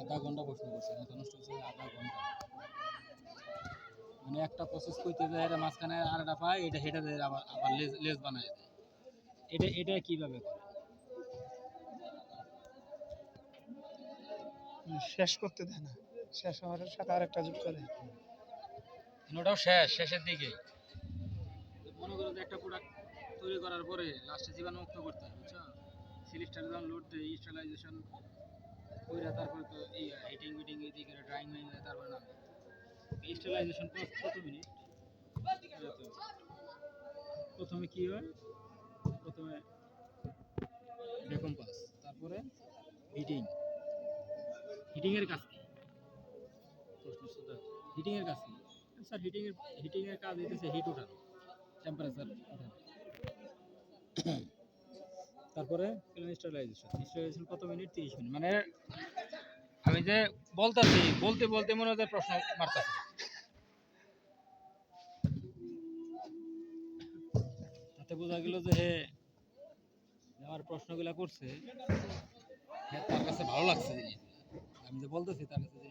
আধা ঘন্টা প্রশ্ন করছে, মাথা নষ্ট হচ্ছে আধা ঘন্টা। মানে একটা প্রসেস করতে যায়, এটা মাঝখানে আরেকটা পায়, এটা হেঁটে দেয়, আবার আবার লেজ লেজ বানায় দেয়। এটা কিভাবে করে? শেষ করতে দেয় না, শেষ হওয়ার সাথে আরেকটা যুক্ত দেয়। ওটাও শেষের দিকে। মনে করো যে একটা প্রোডাক্ট তৈরি করার পরে লাস্টে জীবাণুমুক্ত করতে হয়, বুঝছো? সিলিস্টার যখন লোড দেয়, স্টেলাইজেশন করে, তারপরে তো এই হিটিং মিটিং এদিকে ড্রাইং মাইং, তারপরে নামে স্টেলাইজেশন। কত মিনিট? প্রথমে কি হয়? প্রথমে ডেকম্পাস, তারপরে হিটিং। হিটিং এর কাজ কি? প্রশ্ন শুধু হিটিং এর কাজ কি? স্যার হিটিং এর কাজ হইতেছে হিট ওঠানো, টেম্পারেচার ওঠানো। তারপরে স্টেলাইজেশন কত মিনিট? 30 মিনিট। মানে আমি যে বলতাছি, বলতে বলতে মনে হয় প্রশ্ন মারতাছি। তাতে বোঝা গেল যে আমার প্রশ্নগুলা করছে, তার কাছে ভালো লাগছে জিনিসগুলো। আমি যে বলতেছি তার কাছে